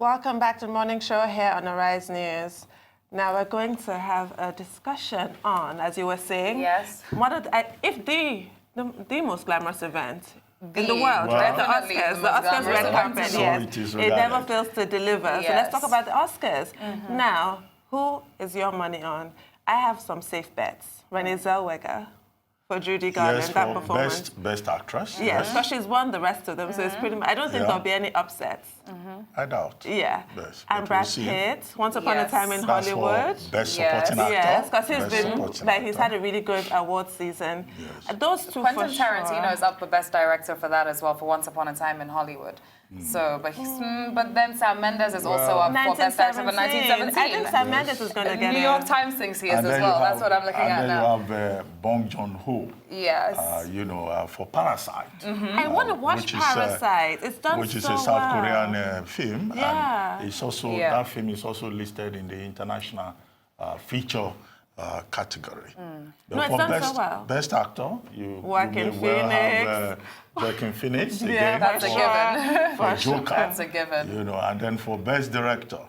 Welcome back to the morning show here on Arise News. Now we're going to have a discussion on, as you were saying, yes, if the most glamorous event in the world, well, right? The Oscars red carpet, yes, it never fails to deliver. Yes. So let's talk about the Oscars. Now, who is your money on? I have some safe bets. Renée Zellweger for Judy Garland, yes, that performance. Best actress. Yes, because she's won the rest of them, so it's pretty much, I don't think there'll be any upsets. I doubt. Yeah. Yes, and Brad Pitt, Once Upon a Time in That's Hollywood. For best supporting actor. Yes, because he's had a really good award season. Yes. Those two Quentin for Tarantino sure. is up for Best Director for that as well, for Once Upon a Time in Hollywood. So, but then Sam Mendes is also up for Best Director for 1917. I think Sam Mendes is going to get it. New York Times thinks he is as well. That's what I'm looking at now. And then you have Bong Joon-ho. Yes. For Parasite. I want to watch Parasite. It's done which is so a South Korean film. Yeah. And it's also, that film is also listed in the international feature category. No, it's done so well. Best actor, you Joaquin Phoenix. Joaquin Phoenix, again, that's a given. for Joker. That's a given. And then for best director,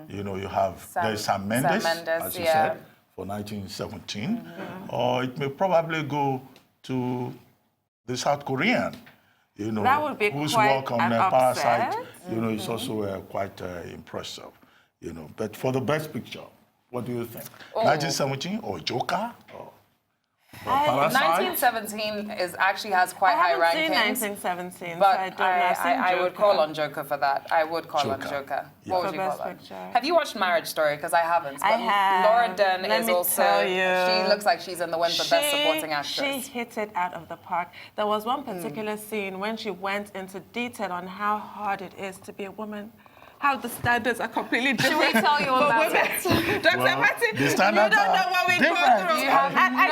you have there's Sam Mendes, as you said, for 1917. Or it may probably go to the South Korean, that would be whose quite work on an Parasite, upset. is also quite impressive. But for the best picture, what do you think? 1917 or Joker? Or Parasite? 1917 actually has quite high rankings. I haven't seen 1917, But so I don't know. I would call on Joker for that. I would call on Joker. Yeah. What would you call on? Have you watched Marriage Story? Because I haven't. I have. Laura Dern Let is me also. tell you. She looks like she's in the win for Best Supporting Actress. She hit it out of the park. There was one particular scene when she went into detail on how hard it is to be a woman. How the standards are completely different. Should we tell you about it? Dr. Martin, the you standards don't know what we go through. You have I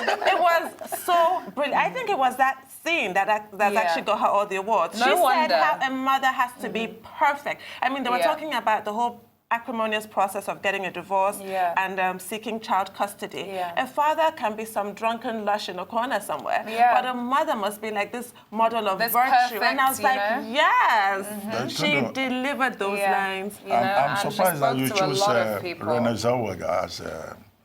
don't know. It was so brilliant. I think it was that scene that actually got her all the awards. No she wonder. said how a mother has to be perfect. I mean, they were talking about the whole acrimonious process of getting a divorce and seeking child custody. A father can be some drunken lush in a corner somewhere, but a mother must be like this model of virtue. Perfect, and I was like, yes, she delivered those lines. I'm surprised that you chose Renée Zellweger as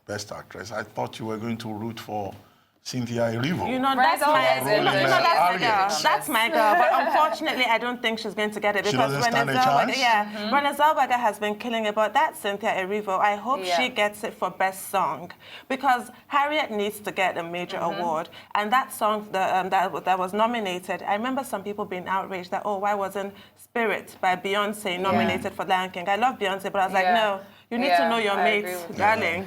best actress. I thought you were going to root for Cynthia Erivo. That's my girl. That's my girl. But unfortunately, I don't think she's going to get it because Renée Zellweger has been killing it. But that Cynthia Erivo, I hope she gets it for best song because Harriet needs to get a major award. And that song that was nominated, I remember some people being outraged that why wasn't Spirit by Beyonce nominated for Lion King? I love Beyonce, but I was like, no. You need to know your mates, darling.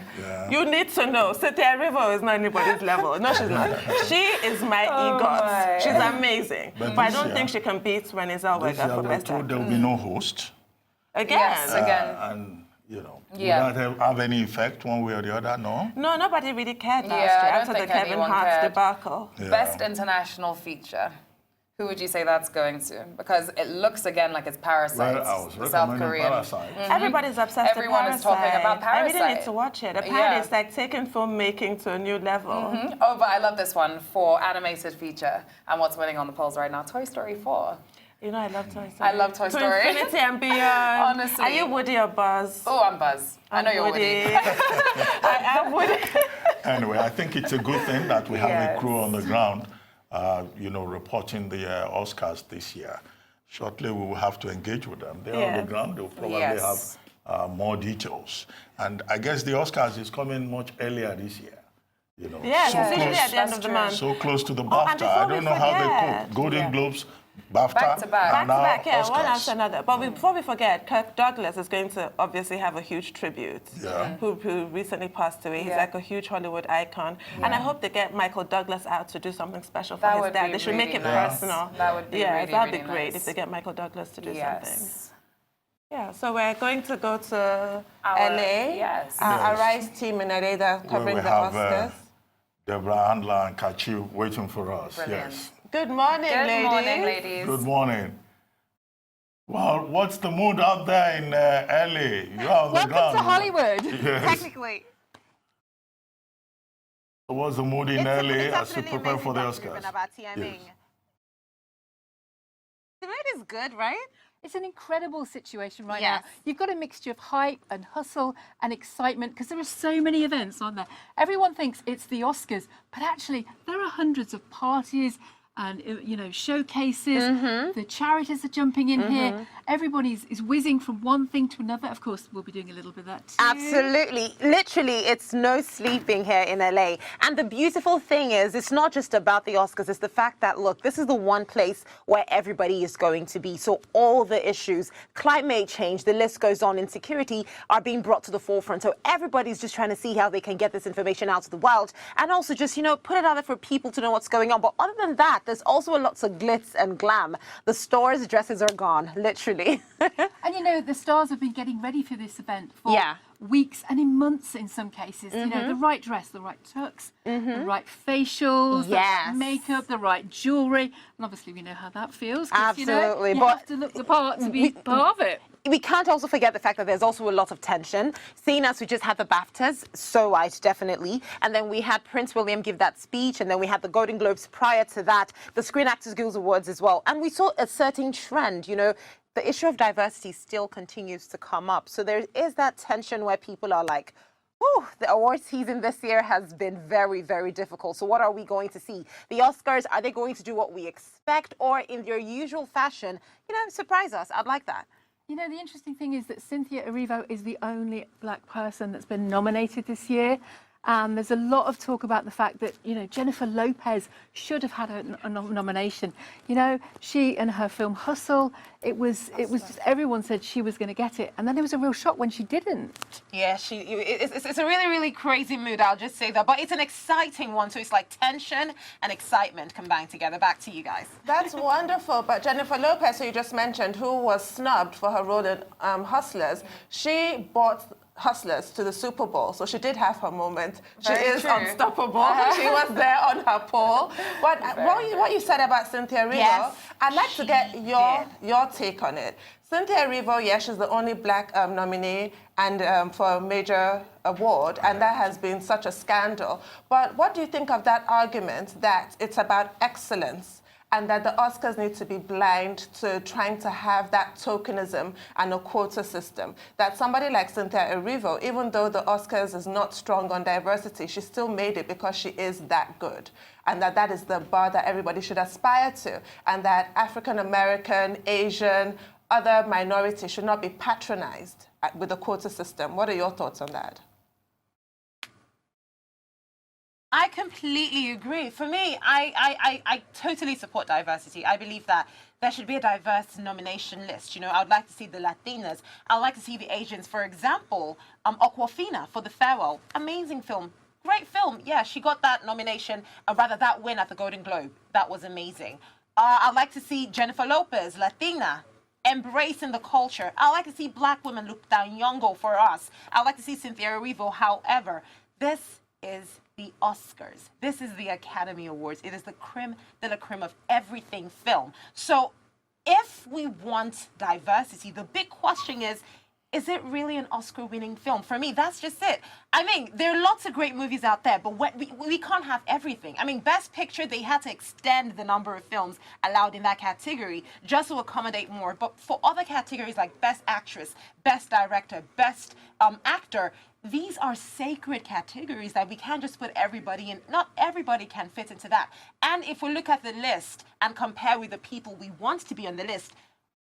You need to know. Cynthia Erivo is not anybody's level. No, she's not. She is my EGOT. She's amazing. But I don't think she can beat Renée Zellweger for best actress. There will be no host. Again. Yes, again. And, will that have any effect one way or the other? No? No, nobody really cared last year after the Kevin Hart debacle. Best international feature. Who would you say that's going to? Because it looks again like it's Parasite, well, I was South Korean. Parasite. Everybody's obsessed with Parasite. Everyone is talking about Parasite. I really need to watch it. Apparently, it's like taking filmmaking to a new level. Oh, but I love this one for animated feature. And what's winning on the polls right now? Toy Story 4. I love Toy Story. I love Toy Story. To infinity and beyond. Honestly. Are you Woody or Buzz? Oh, I'm Buzz. I know you're Woody. I am Woody. Anyway, I think it's a good thing that we have a crew on the ground, reporting the Oscars this year. Shortly, we will have to engage with them. They're on the ground. They'll probably have more details. And I guess the Oscars is coming much earlier this year. Yes, it's usually at the end of the month. So close to the BAFTA. I don't know how they cope. Golden Globes, BAFTA, back to back, Oscars. One after another. But before we forget, Kirk Douglas is going to obviously have a huge tribute. Who recently passed away. He's like a huge Hollywood icon. And I hope they get Michael Douglas out to do something special for his dad. They should make it personal. That would be that'd be great if they get Michael Douglas to do something. Yeah, so we're going to go to LA. Our Rise team in LA that are covering the Oscars. Deborah Handler and Kachi waiting for us. Brilliant. Yes. Good morning, ladies. Good morning, ladies. Good morning. Well, what's the mood out there in LA? You're on the ground. Welcome to Hollywood, technically. So what's the mood in LA as you prepare for the Oscars? About TMing. The mood is good, right? It's an incredible situation right now. You've got a mixture of hype and hustle and excitement because there are so many events, aren't there? Everyone thinks it's the Oscars, but actually there are hundreds of parties and, you know, showcases. The charities are jumping in here. Everybody is whizzing from one thing to another. Of course, we'll be doing a little bit of that too. Absolutely. Literally, it's no sleeping here in LA. And the beautiful thing is, it's not just about the Oscars. It's the fact that, look, this is the one place where everybody is going to be. So all the issues, climate change, the list goes on, insecurity, are being brought to the forefront. So everybody's just trying to see how they can get this information out to the world and also just, you know, put it out there for people to know what's going on. But other than that, there's also lots of glitz and glam. The stores' dresses are gone, literally. And, you know, the stars have been getting ready for this event for weeks and in months in some cases. You know, the right dress, the right tux, the right facials, the right makeup, the right jewellery. And obviously we know how that feels. Absolutely. You know, you have to look the part to be part of it. We can't also forget the fact that there's also a lot of tension. Seeing as we just had the BAFTAs, so white, definitely. And then we had Prince William give that speech, and then we had the Golden Globes prior to that, the Screen Actors Guild Awards as well. And we saw a certain trend, you know, the issue of diversity still continues to come up. So there is that tension where people are like, oh, the award season this year has been very, very difficult. So what are we going to see? The Oscars, are they going to do what we expect, or in their usual fashion, you know, surprise us? I'd like that. You know, the interesting thing is that Cynthia Erivo is the only black person that's been nominated this year. And there's a lot of talk about the fact that, you know, Jennifer Lopez should have had a nomination. You know, she and her film Hustle, it was just, everyone said she was going to get it. And then there was a real shock when she didn't. Yeah, it's a really, really crazy mood, I'll just say that. But it's an exciting one, so it's like tension and excitement combined together. Back to you guys. That's wonderful. But Jennifer Lopez, who you just mentioned, who was snubbed for her role in Hustlers, she bought Hustlers to the Super Bowl, so she did have her moment. She is unstoppable. She was there on her pole. But what you said about Cynthia Erivo, I'd like to get your take on it. Cynthia Erivo, yes, she's the only black nominee and for a major award, and that has been such a scandal. But what do you think of that argument that it's about excellence, and that the Oscars need to be blind to trying to have that tokenism and a quota system? That somebody like Cynthia Erivo, even though the Oscars is not strong on diversity, she still made it because she is that good. And that is the bar that everybody should aspire to. And that African American, Asian, other minorities should not be patronized with a quota system. What are your thoughts on that? I completely agree. For me, I totally support diversity. I believe that there should be a diverse nomination list. You know, I would like to see the Latinas. I would like to see the Asians. For example, Awkwafina for The Farewell. Amazing film. Great film. Yeah, she got that nomination, or rather that win at the Golden Globe. That was amazing. I'd like to see Jennifer Lopez, Latina, embracing the culture. I'd like to see black women look down Nyong'o for us. I'd like to see Cynthia Erivo. However, this is the Oscars. This is the Academy Awards. It is the creme de la creme of everything film. So if we want diversity, the big question is it really an Oscar-winning film? For me, that's just it. I mean, there are lots of great movies out there, but we can't have everything. I mean, Best Picture, they had to extend the number of films allowed in that category just to accommodate more. But for other categories like Best Actress, Best Director, Best Actor, these are sacred categories that we can't just put everybody in. Not everybody can fit into that. And if we look at the list and compare with the people we want to be on the list,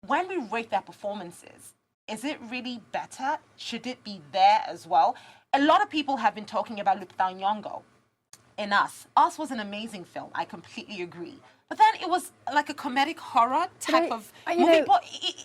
when we rate their performances, is it really better? Should it be there as well? A lot of people have been talking about Lupita Nyong'o in Us. Us was an amazing film. I completely agree. But then it was like a comedic horror type of movie. But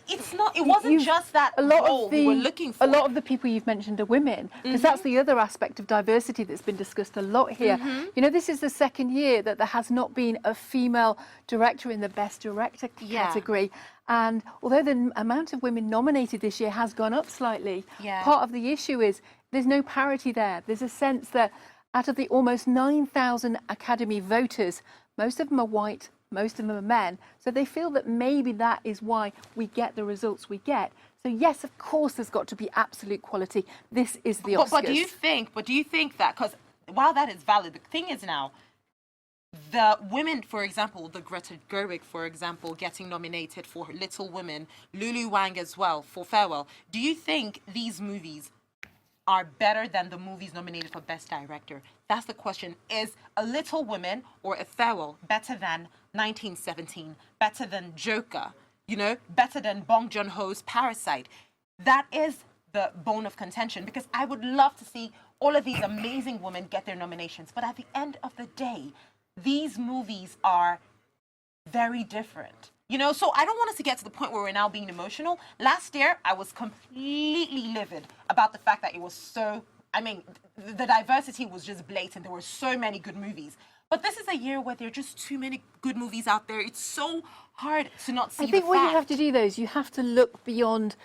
it's not. It wasn't just that role we were looking for. A lot of the people you've mentioned are women, because that's the other aspect of diversity that's been discussed a lot here. You know, this is the second year that there has not been a female director in the Best Director category. And although the amount of women nominated this year has gone up slightly, part of the issue is there's no parity there. There's a sense that out of the almost 9,000 Academy voters, most of them are white, most of them are men. So they feel that maybe that is why we get the results we get. So yes, of course, there's got to be absolute quality. This is the Oscars. But do you think that, because while that is valid, the thing is now, the women, for example, the Greta Gerwig, for example, getting nominated for Little Women, Lulu Wang as well for Farewell. Do you think these movies are better than the movies nominated for Best Director? That's the question. Is A Little Women or A Farewell better than 1917, better than Joker, you know, better than Bong Joon-ho's Parasite? That is the bone of contention, because I would love to see all of these amazing women get their nominations. But at the end of the day, these movies are very different. You know, so I don't want us to get to the point where we're now being emotional. Last year, I was completely livid about the fact that it was so, I mean, the diversity was just blatant. There were so many good movies. But this is a year where there are just too many good movies out there. It's so hard to not see the fact. I think what you have to do, though, is you have to look beyond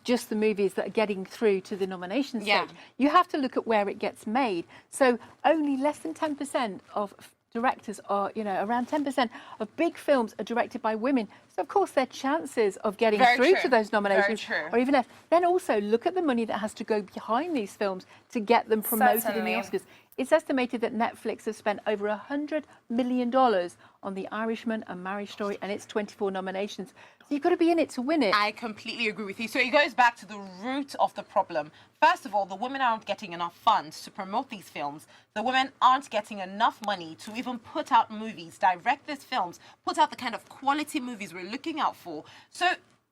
just the movies that are getting through to the nomination stage. You have to look at where it gets made. So only less than 10% of directors are, you know, around 10% of big films are directed by women. So, of course, their chances of getting through to those nominations are even less. Then also look at the money that has to go behind these films to get them promoted in the Oscars. It's estimated that Netflix has spent over $100 million on The Irishman and Marriage Story and its 24 nominations. So you've got to be in it to win it. I completely agree with you. So it goes back to the root of the problem. First of all, the women aren't getting enough funds to promote these films. The women aren't getting enough money to even put out movies, direct these films, put out the kind of quality movies we're looking out for. So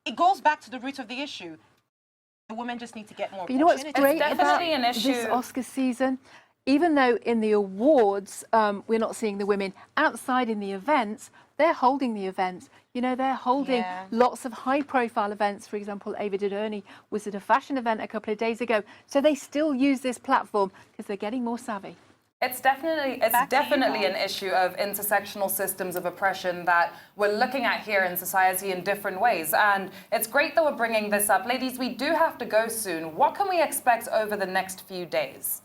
it goes back to the root of the issue. The women just need to get more. But you know what's great about this Oscar season? Even though in the awards we're not seeing the women outside in the events, they're holding the events. You know, they're holding lots of high-profile events. For example, Ava DuVernay was at a fashion event a couple of days ago. So they still use this platform because they're getting more savvy. It's definitely an issue of intersectional systems of oppression that we're looking at here in society in different ways. And it's great that we're bringing this up. Ladies, we do have to go soon. What can we expect over the next few days?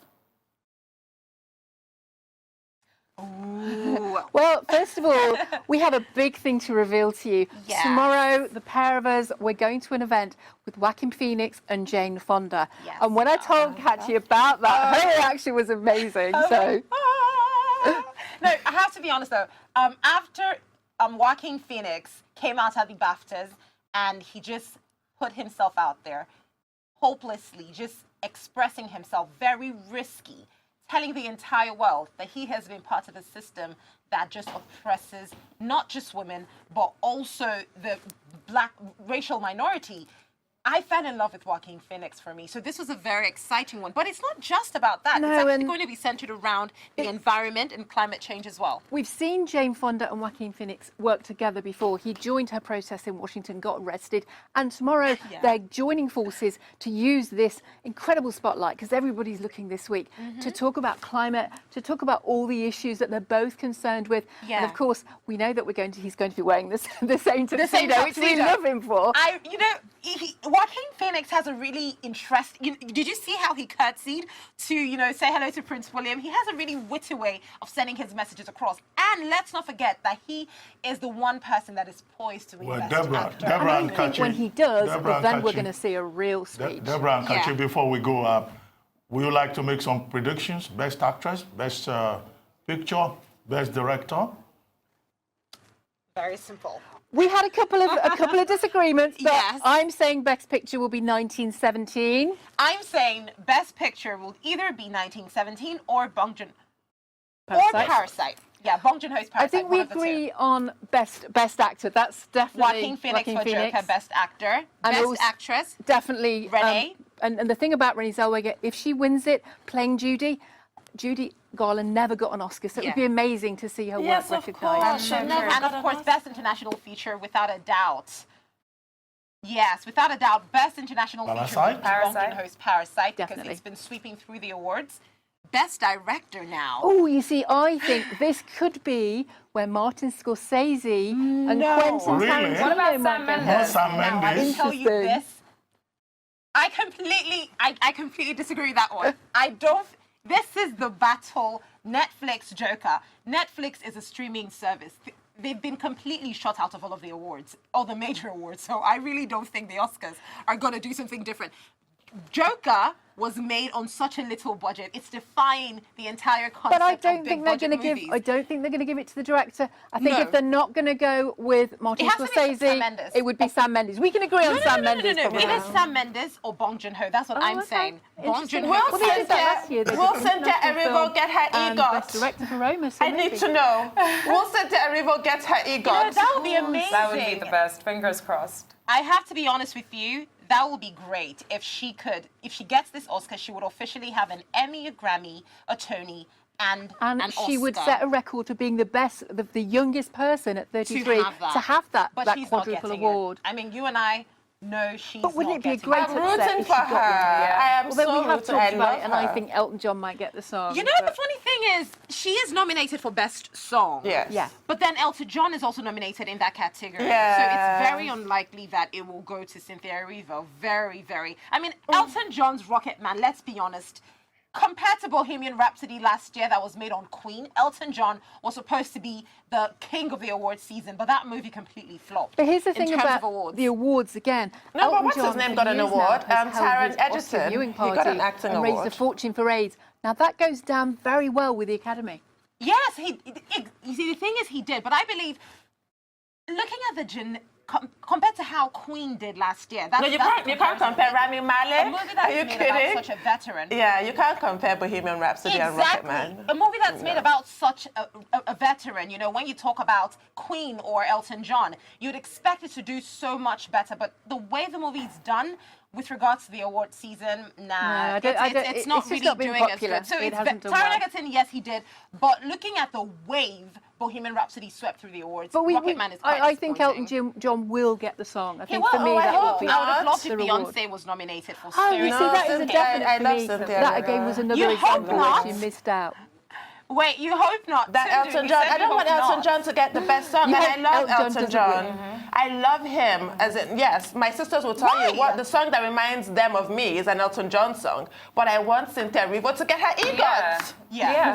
Ooh. Well, first of all, we have a big thing to reveal to you. Yes. Tomorrow, the pair of us, we're going to an event with Joaquin Phoenix and Jane Fonda. Yes. And when I told Kachi about that, her reaction was amazing. So, no, I have to be honest though. After Joaquin Phoenix came out at the BAFTAs and he just put himself out there, hopelessly, just expressing himself, very risky, telling the entire world that he has been part of a system that just oppresses not just women, but also the black racial minority. I fell in love with Joaquin Phoenix for me. So this was a very exciting one. But it's not just about that. No, it's actually going to be centered around the environment and climate change as well. We've seen Jane Fonda and Joaquin Phoenix work together before. He joined her protest in Washington, got arrested. And tomorrow they're joining forces to use this incredible spotlight, because everybody's looking this week, to talk about climate, to talk about all the issues that they're both concerned with. And of course, we know that he's going to be wearing the same tuxedo, which we love him for. Joaquin Phoenix has a really interesting... Did you see how he curtsied to, say hello to Prince William? He has a really witty way of sending his messages across. And let's not forget that he is the one person that is poised to win Best Actor. Deborah and Kachi. When he does, then we're going to see a real speech. Deborah and Kachi, before we go up, would you like to make some predictions? Best Actress, Best Picture, Best Director? Very simple. We had a couple of disagreements, but I'm saying Best Picture will be 1917. I'm saying Best Picture will either be 1917 or Bong Joon or Parasite. Yeah, Bong Joon-ho's Parasite. I think we agree on best actor. That's definitely Joaquin Phoenix for Joker, Best Actor, and Best Actress. Definitely Renee. And the thing about Renee Zellweger, if she wins it playing Judy Garland never got an Oscar, so it would be amazing to see her work recognised. And of course, Best International Feature, without a doubt. Yes, without a doubt, Best International Feature with Bong Joon-ho's Parasite, because it's been sweeping through the awards. Best Director now. Oh, you see, I think this could be where Martin Scorsese and Quentin Tarantino. What about Sam Mendes? I can tell you this. I completely disagree with that one. This is the battle. Netflix Joker. Netflix is a streaming service. They've been completely shut out of all of the awards, all the major awards. So I really don't think the Oscars are going to do something different. Joker was made on such a little budget. It's defying the entire concept. But I of don't big think they're budget going to give. movies. I don't think they're going to give it to the director. I think No. if they're not going to go with Martin It has to be Sam Scorsese, Mendes. it would be Sam Mendes. We can agree on Sam Mendes. probably. Either Sam Mendes or Bong Joon-ho. That's what I'm okay. saying. Bong Interesting. Joon-ho. Well, they did that last year. They Will did Cynthia international Erivo film get her and EGOT? Best Director for Roma. So I need maybe. to know. Will Cynthia Erivo get her EGOT? That would be amazing. That would be the best. Fingers crossed. I have to be honest with you. That would be great if she gets this Oscar, she would officially have an Emmy, a Grammy, a Tony, and an she would Oscar. set a record for being the best, the youngest person at 33 to have that But she's not quadruple getting award. It. I mean, you and I know she's But wouldn't not it be a getting great it. I'm upset rooting if for she her. got one? I am Well, then so we have rooting. talked I about love it, and her. I think Elton John might get the song. You know, the but- funny thing is, she is nominated for Best Song. Yes. Yeah. But then Elton John is also nominated in that category. Yeah. So it's very unlikely that it will go to Cynthia Erivo. Very, very. I mean, Elton John's Rocket Man, let's be honest, compared to Bohemian Rhapsody last year that was made on Queen, Elton John was supposed to be the king of the awards season, but that movie completely flopped. But here's the in thing terms about of awards. the awards again. No, but Elton what's his John name for got an years now award? has held Taron his Oscar Egerton. viewing He got party an acting and raised award. a fortune for AIDS. Now that goes down very well with the Academy. Yes, you see, the thing is he did, but I believe, looking at the compared to how Queen did last year, that's, No, you that's can't compare Rami a Malek. movie Are that's you made kidding? about such a veteran. Yeah, you can't compare Bohemian Rhapsody and Rocket Man. A movie that's made about such a veteran, you know, when you talk about Queen or Elton John, you'd expect it to do so much better. But the way the movie's done with regards to the award season, nah, it's not just really not been doing popular. as good. So It it's hasn't done Taron well. Egerton, yes, he did. But looking at the wave Bohemian Rhapsody swept through the awards, But Rocket Man is quite I think Elton disappointing. John will get the song. I He think will. for me I that hope. would be I would have loved if the reward. Beyonce was nominated for Oh, you see, Serious. that is a definite I for love me. Cynthia That Erivo. again was another You hope example where not. she missed out. Wait, you hope not. That Cindy, Elton you John. said I don't you want hope Elton not. John to get the best song, You and I hope love Elton Elton doesn't John. win. I love him. As in, yes, my sisters will tell Why? you what the song that reminds them of me is an Elton John song. But I want Cynthia Erivo to get her EGOT. Yeah.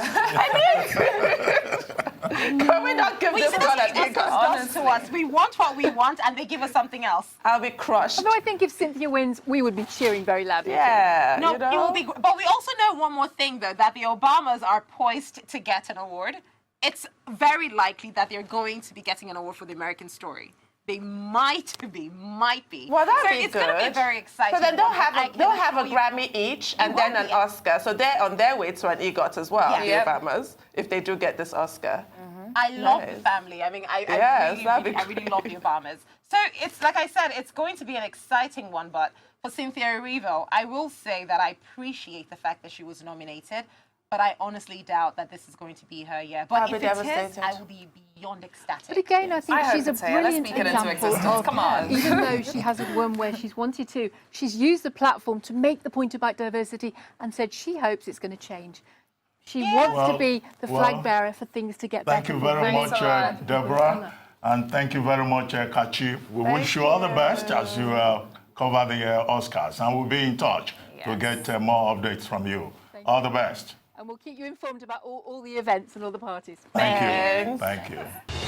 Can we not give this See, girl that's an what EGOT? does to us. We want what we want, and they give us something else. I'll be crushed. Although I think if Cynthia wins, we would be cheering very loudly. Yeah. No, you know? it will be. But we also know one more thing, though, that the Obamas are poised to get an award. It's very likely that they're going to be getting an award for the American Story. They might be. Well, that'd so be it's good. going to be very exciting. So then they'll one. have I a, can they'll have a assure you- Grammy each and then will an be. Oscar. So they're on their way to an EGOT as well, Yeah. the Yep. Obamas, if they do get this Oscar. I love Nice. the family. I mean, Yes, I that'd be really love the Obamas. So it's like I said, it's going to be an exciting one. But for Cynthia Erivo, I will say that I appreciate the fact that she was nominated. But I honestly doubt that this is going to be her year. But I'll be if it is, devastated. I will be beyond ecstatic. But again, I think I hope she's a it's her. Let's brilliant speak it into example existence. of, Come on. even though she hasn't won where she's wanted to, she's used the platform to make the point about diversity and said she hopes it's going to change. She wants to be the flag bearer for things to get Thank better. you very Thanks much, a lot. Deborah. And thank you very much, Kachi. We wish you all the best as you cover the Oscars. And we'll be in touch to get more updates from you. All the best. And we'll keep you informed about all the events and all the parties. Thank you. Thanks. Thank you.